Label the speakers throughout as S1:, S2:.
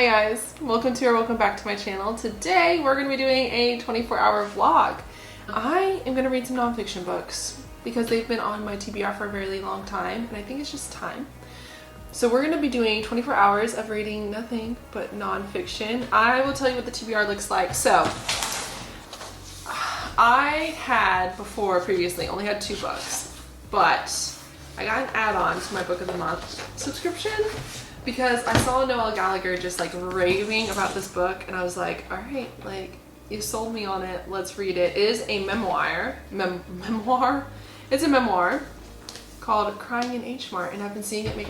S1: Hi guys, welcome back to my channel. Today we're going to be doing a 24-hour vlog. I am going to read some nonfiction books because they've been on my TBR for a very long time and I think it's just time. So we're going to be doing 24 hours of reading nothing but nonfiction. I will tell you what the TBR looks like. So I had previously only had 2 books, but I got an add-on to my book of the month subscription because I saw Noel Gallagher just like raving about this book and I was like, all right, like you sold me on it, let's read it. It is a memoir. It's a memoir called Crying in H-Mart, and I've been seeing it make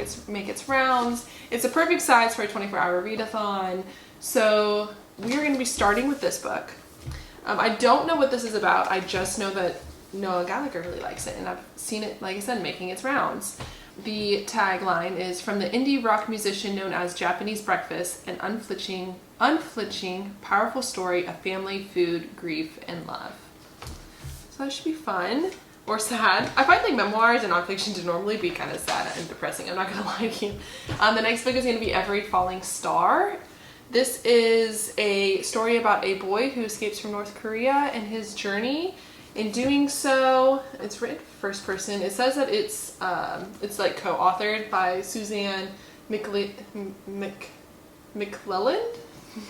S1: its rounds. It's a perfect size for a 24-hour readathon. So we are going to be starting with this book. I don't know what this is about. I just know that Noel Gallagher really likes it and I've seen it, like I said, making its rounds. The tagline is from the indie rock musician known as Japanese Breakfast, an unflinching, powerful story of family, food, grief, and love. So that should be fun. Or sad. I find like memoirs and nonfiction to normally be kind of sad and depressing. I'm not gonna lie to you. The next book is gonna be Every Falling Star. This is a story about a boy who escapes from North Korea and his journey. In doing so, it's written first person. It says that it's like co-authored by Suzanne McLelland.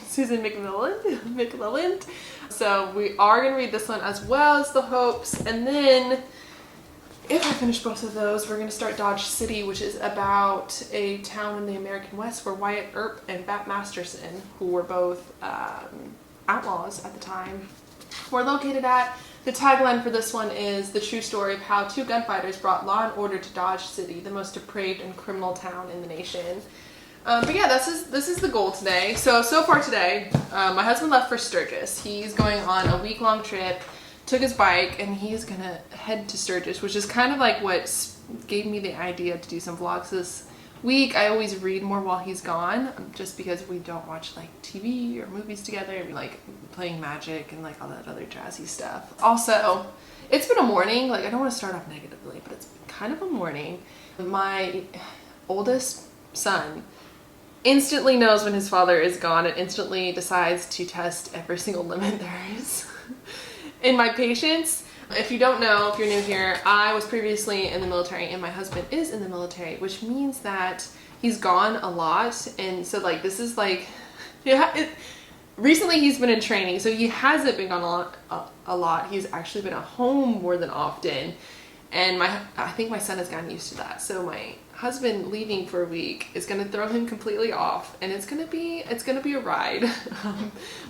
S1: Susan McLelland. So we are going to read this one as well as The Hopes. And then if I finish both of those, we're going to start Dodge City, which is about a town in the American West where Wyatt Earp and Bat Masterson, who were both outlaws at the time, were located at. The tagline for this one is the true story of how 2 gunfighters brought law and order to Dodge City, the most depraved and criminal town in the nation. But yeah, this is the goal today. So far today, my husband left for Sturgis. He's going on a week-long trip, took his bike, and he's gonna head to Sturgis, which is kind of like what gave me the idea to do some vlogs this week. I always read more while he's gone, just because we don't watch like TV or movies together. We like playing Magic and like all that other jazzy stuff. Also, it's been a morning. Like I don't want to start off negatively, but it's kind of a morning. My oldest son instantly knows when his father is gone and instantly decides to test every single limit there is in my patience. If you don't know, if you're new here, I was previously in the military and my husband is in the military, which means that he's gone a lot. And so like this is like, yeah, recently he's been in training, so he hasn't been gone a lot. He's actually been at home more than often. And I think my son has gotten used to that. So my husband leaving for a week is gonna throw him completely off, and it's gonna be a ride.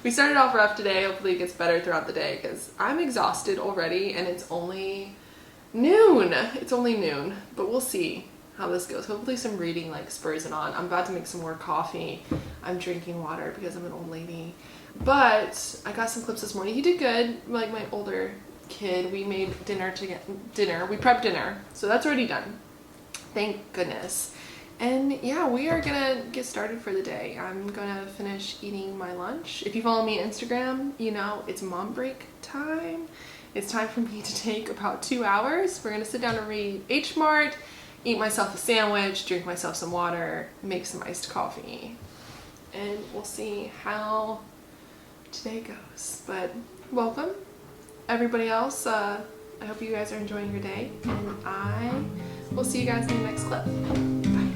S1: We started off rough today. Hopefully it gets better throughout the day because I'm exhausted already, and it's only noon. But we'll see how this goes. Hopefully some reading like spurs it on. I'm about to make some more coffee. I'm drinking water because I'm an old lady. But I got some clips this morning. He did good. Like my older kid, we made dinner. We prepped dinner, so that's already done. Thank goodness. And yeah, we are gonna get started for the day. I'm gonna finish eating my lunch. If you follow me on Instagram, you know it's mom break time. It's time for me to take about 2 hours. We're gonna sit down and read h-mart, eat myself a sandwich, drink myself some water, make some iced coffee, and we'll see how today goes. But welcome everybody else. I hope you guys are enjoying your day, and we'll see you guys in the next clip. Bye.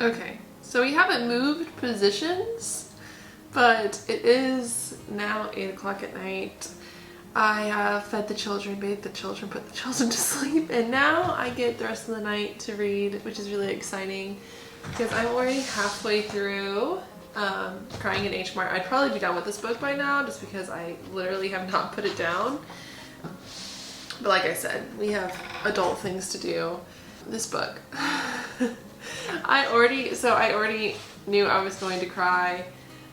S1: Okay, so we haven't moved positions, but it is now 8 o'clock at night. I fed the children, bathed the children, put the children to sleep, and now I get the rest of the night to read, which is really exciting because I'm already halfway through Crying in H-mart. I'd probably be done with this book by now just because I literally have not put it down. But like I said, we have adult things to do. This book. I already knew I was going to cry.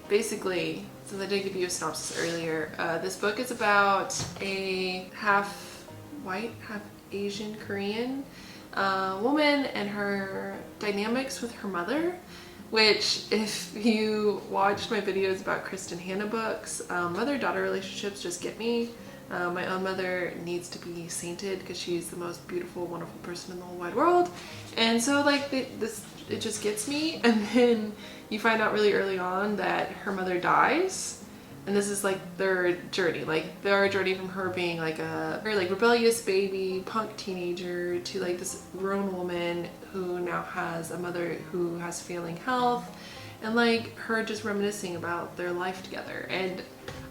S1: Basically, since I did give you a synopsis earlier, this book is about a half white, half Asian Korean woman and her dynamics with her mother, which if you watched my videos about Kristen Hanna books, mother-daughter relationships just get me. My own mother needs to be sainted because she's the most beautiful, wonderful person in the whole wide world. And so like it just gets me. And then you find out really early on that her mother dies. And this is like their journey, like their journey from her being like a very like rebellious baby, punk teenager to like this grown woman who now has a mother who has failing health, and like her just reminiscing about their life together. And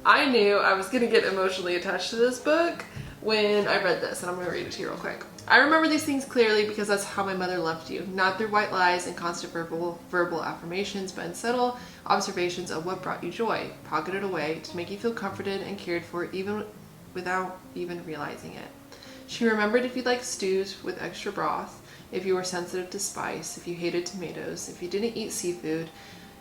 S1: I knew I was gonna get emotionally attached to this book when I read this, and I'm gonna read it to you real quick. I remember these things clearly because that's how my mother loved you, not through white lies and constant verbal affirmations, but in subtle observations of what brought you joy, pocketed away to make you feel comforted and cared for even without even realizing it. She remembered if you liked stews with extra broth, if you were sensitive to spice, if you hated tomatoes, if you didn't eat seafood,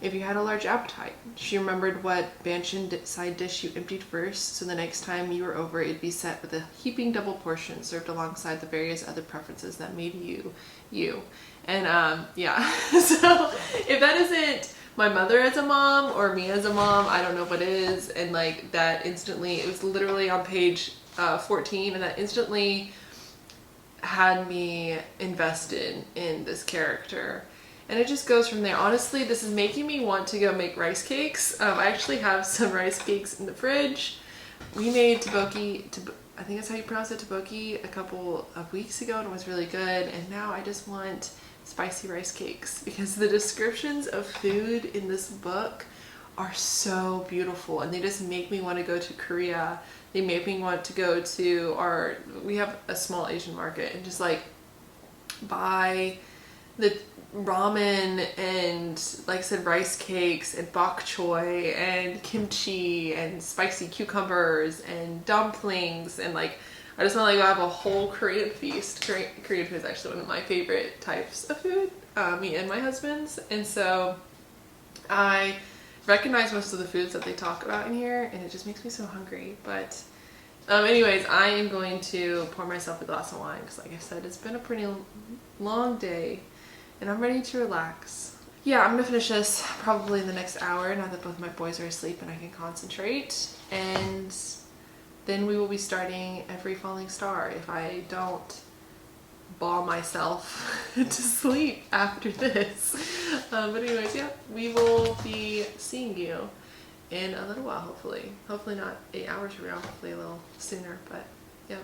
S1: if you had a large appetite. She remembered what Banshan side dish you emptied first, so the next time you were over it'd be set with a heaping double portion served alongside the various other preferences that made you, you. And yeah, so if that isn't my mother as a mom or me as a mom, I don't know what is. And like that instantly, it was literally on page 14, and that instantly had me invested in this character. And it just goes from there. Honestly, this is making me want to go make rice cakes. I actually have some rice cakes in the fridge. We made tteokbokki, I think that's how you pronounce it, tteokbokki, a couple of weeks ago, and it was really good. And now I just want spicy rice cakes because the descriptions of food in this book are so beautiful, and they just make me want to go to Korea. They make me want to go to we have a small Asian market and just like buy the ramen and like I said rice cakes and bok choy and kimchi and spicy cucumbers and dumplings, and like I just want to like have a whole Korean feast. Korean food is actually one of my favorite types of food, me and my husband's, and so I recognize most of the foods that they talk about in here, and it just makes me so hungry. But anyways, I am going to pour myself a glass of wine because like I said, it's been a pretty long day and I'm ready to relax. Yeah, I'm gonna finish this probably in the next hour now that both my boys are asleep and I can concentrate. And then we will be starting Every Falling Star if I don't bawl myself to sleep after this. But anyways, yeah, we will be seeing you in a little while, hopefully. Hopefully not 8 hours from now, hopefully a little sooner, but yeah.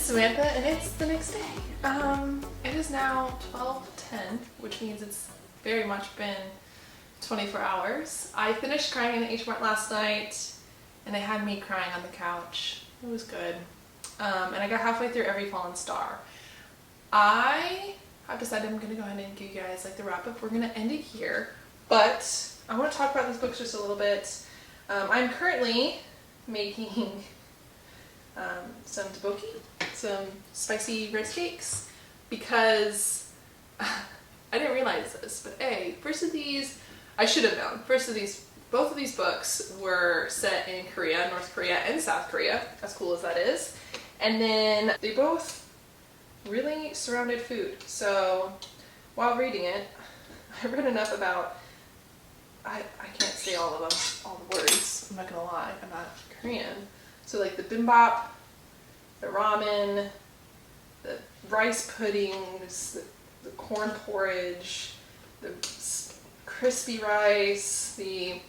S1: Samantha, and it's the next day. It is now 12:10, which means it's very much been 24 hours. I finished crying in the h-mart last night, and it had me crying on the couch. It was good. And I got halfway through Every Fallen Star. I have decided I'm gonna go ahead and give you guys like the wrap up. We're gonna end it here, but I want to talk about these books just a little bit. I'm currently making some tteokbokki, some spicy rice cakes, because I didn't realize this, but first of these, I should have known. Both of these books were set in Korea, North Korea and South Korea, as cool as that is. And then they both really surrounded food. So while reading it, I read enough about, I can't say all of them, all the words, I'm not gonna lie, I'm not Korean. So like the bibimbap, the ramen, the rice puddings, the corn porridge, the crispy rice, the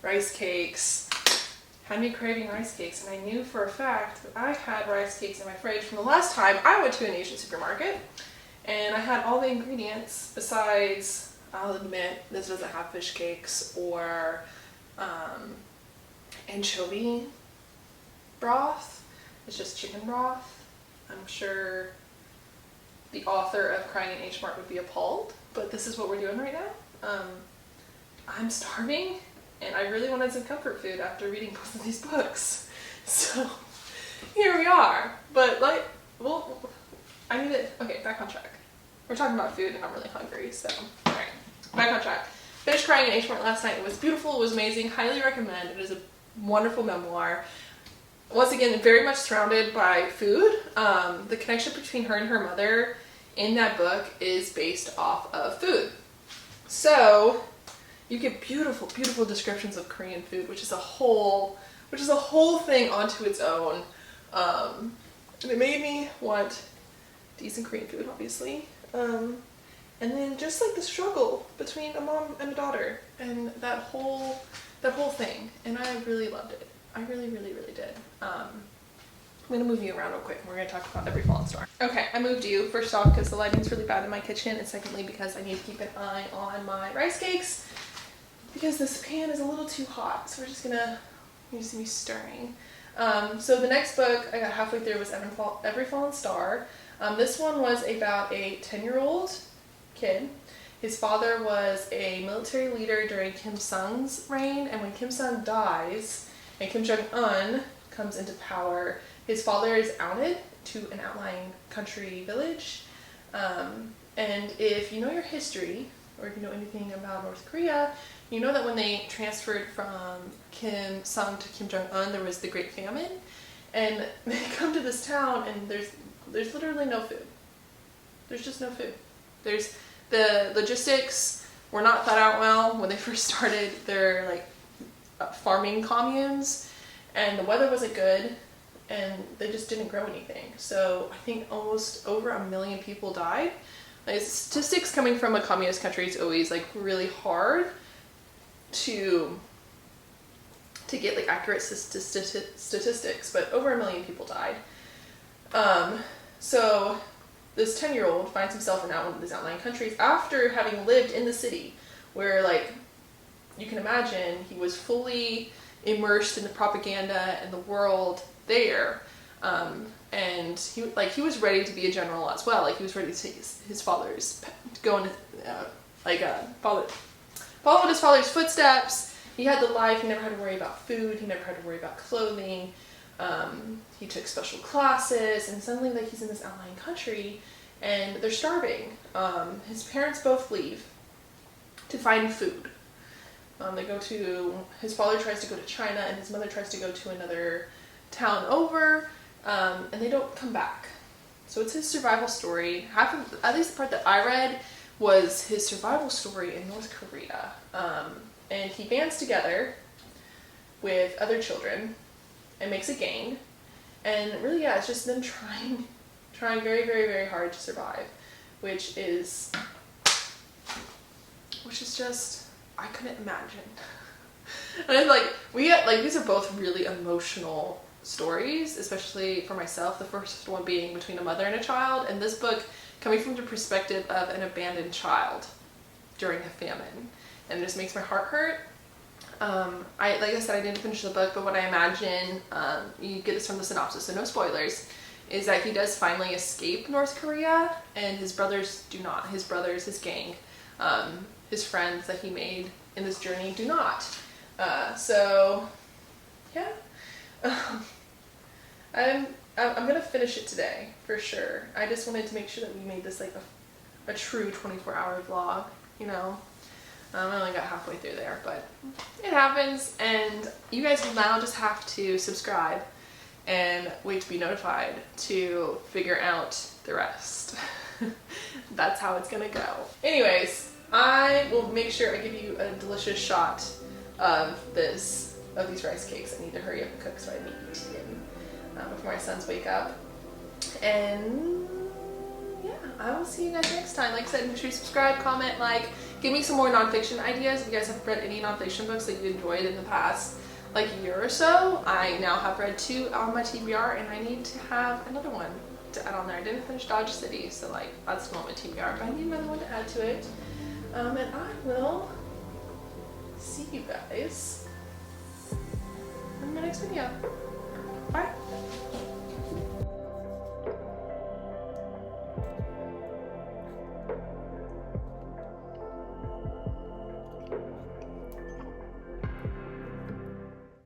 S1: rice cakes, had me craving rice cakes. And I knew for a fact that I had rice cakes in my fridge from the last time I went to an Asian supermarket. And I had all the ingredients besides, I'll admit, this doesn't have fish cakes or anchovy broth. It's just chicken broth. I'm sure the author of Crying in H-Mart would be appalled, but this is what we're doing right now. I'm starving, and I really wanted some comfort food after reading both of these books. So here we are. But like, well, I need it. Okay, back on track. We're talking about food, and I'm really hungry, so all right, back on track. Finished Crying in H-Mart last night. It was beautiful. It was amazing. Highly recommend. It is a wonderful memoir. Once again, very much surrounded by food. The connection between her and her mother in that book is based off of food. So you get beautiful, beautiful descriptions of Korean food, which is a whole thing onto its own. And it made me want decent Korean food, obviously. And then just like the struggle between a mom and a daughter, and that whole thing. And I really loved it. I really, really, really did. I'm gonna move you around real quick, and we're gonna talk about Every Fallen Star. Okay, I moved you, first off, because the lighting's really bad in my kitchen, and secondly, because I need to keep an eye on my rice cakes, because this pan is a little too hot, so we're just gonna, you see me stirring. So the next book I got halfway through was Every Fallen Star. This one was about a 10-year-old kid. His father was a military leader during Kim Sung's reign, and when Kim Sung dies, and Kim Jong-un comes into power, his father is outed to an outlying country village. And if you know your history, or if you know anything about North Korea, you know that when they transferred from Kim Sung to Kim Jong-un, there was the Great Famine. And they come to this town, and there's literally no food. There's just no food. There's the logistics were not thought out well when they first started their like farming communes, and the weather wasn't good, and they just didn't grow anything. So I think almost over 1 million people died. Like, statistics coming from a communist country is always like really hard to get like accurate statistics, but over 1 million people died. So this 10-year-old finds himself in one of these outlying countries after having lived in the city, where like you can imagine he was fully immersed in the propaganda and the world there, and he was ready to be a general as well. Like he was ready to take his father's follow in his father's footsteps. He had the life. He never had to worry about food. He never had to worry about clothing. He took special classes, and suddenly like he's in this outlying country, and they're starving. His parents both leave to find food. His father tries to go to China, and his mother tries to go to another town over, and they don't come back. So it's his survival story. At least the part that I read was his survival story in North Korea. And he bands together with other children and makes a gang. And really, yeah, it's just them trying very, very, very hard to survive, which is just, I couldn't imagine. And these are both really emotional stories, especially for myself. The first one being between a mother and a child, and this book coming from the perspective of an abandoned child during a famine. And it just makes my heart hurt. Like I said, I didn't finish the book, but what I imagine, you get this from the synopsis, so no spoilers, is that he does finally escape North Korea, and his brothers do not. His brothers, his gang, his friends that he made in this journey do not. So yeah, I'm gonna finish it today for sure. I just wanted to make sure that we made this like a true 24-hour vlog, you know. I only got halfway through there, but it happens, and you guys will now just have to subscribe and wait to be notified to figure out the rest. That's how it's gonna go. Anyways, I will make sure I give you a delicious shot of these rice cakes. I need to hurry up and cook so I need to eat before my sons wake up. And yeah, I will see you guys next time. Like I said, make sure you subscribe, comment, like, give me some more nonfiction ideas. If you guys have read any nonfiction books that you enjoyed in the past like year or so, I now have read 2 on my TBR, and I need to have another one to add on there. I didn't finish Dodge City, so like that's not my TBR, but I need another one to add to it. And I will see you guys in my next video. Bye.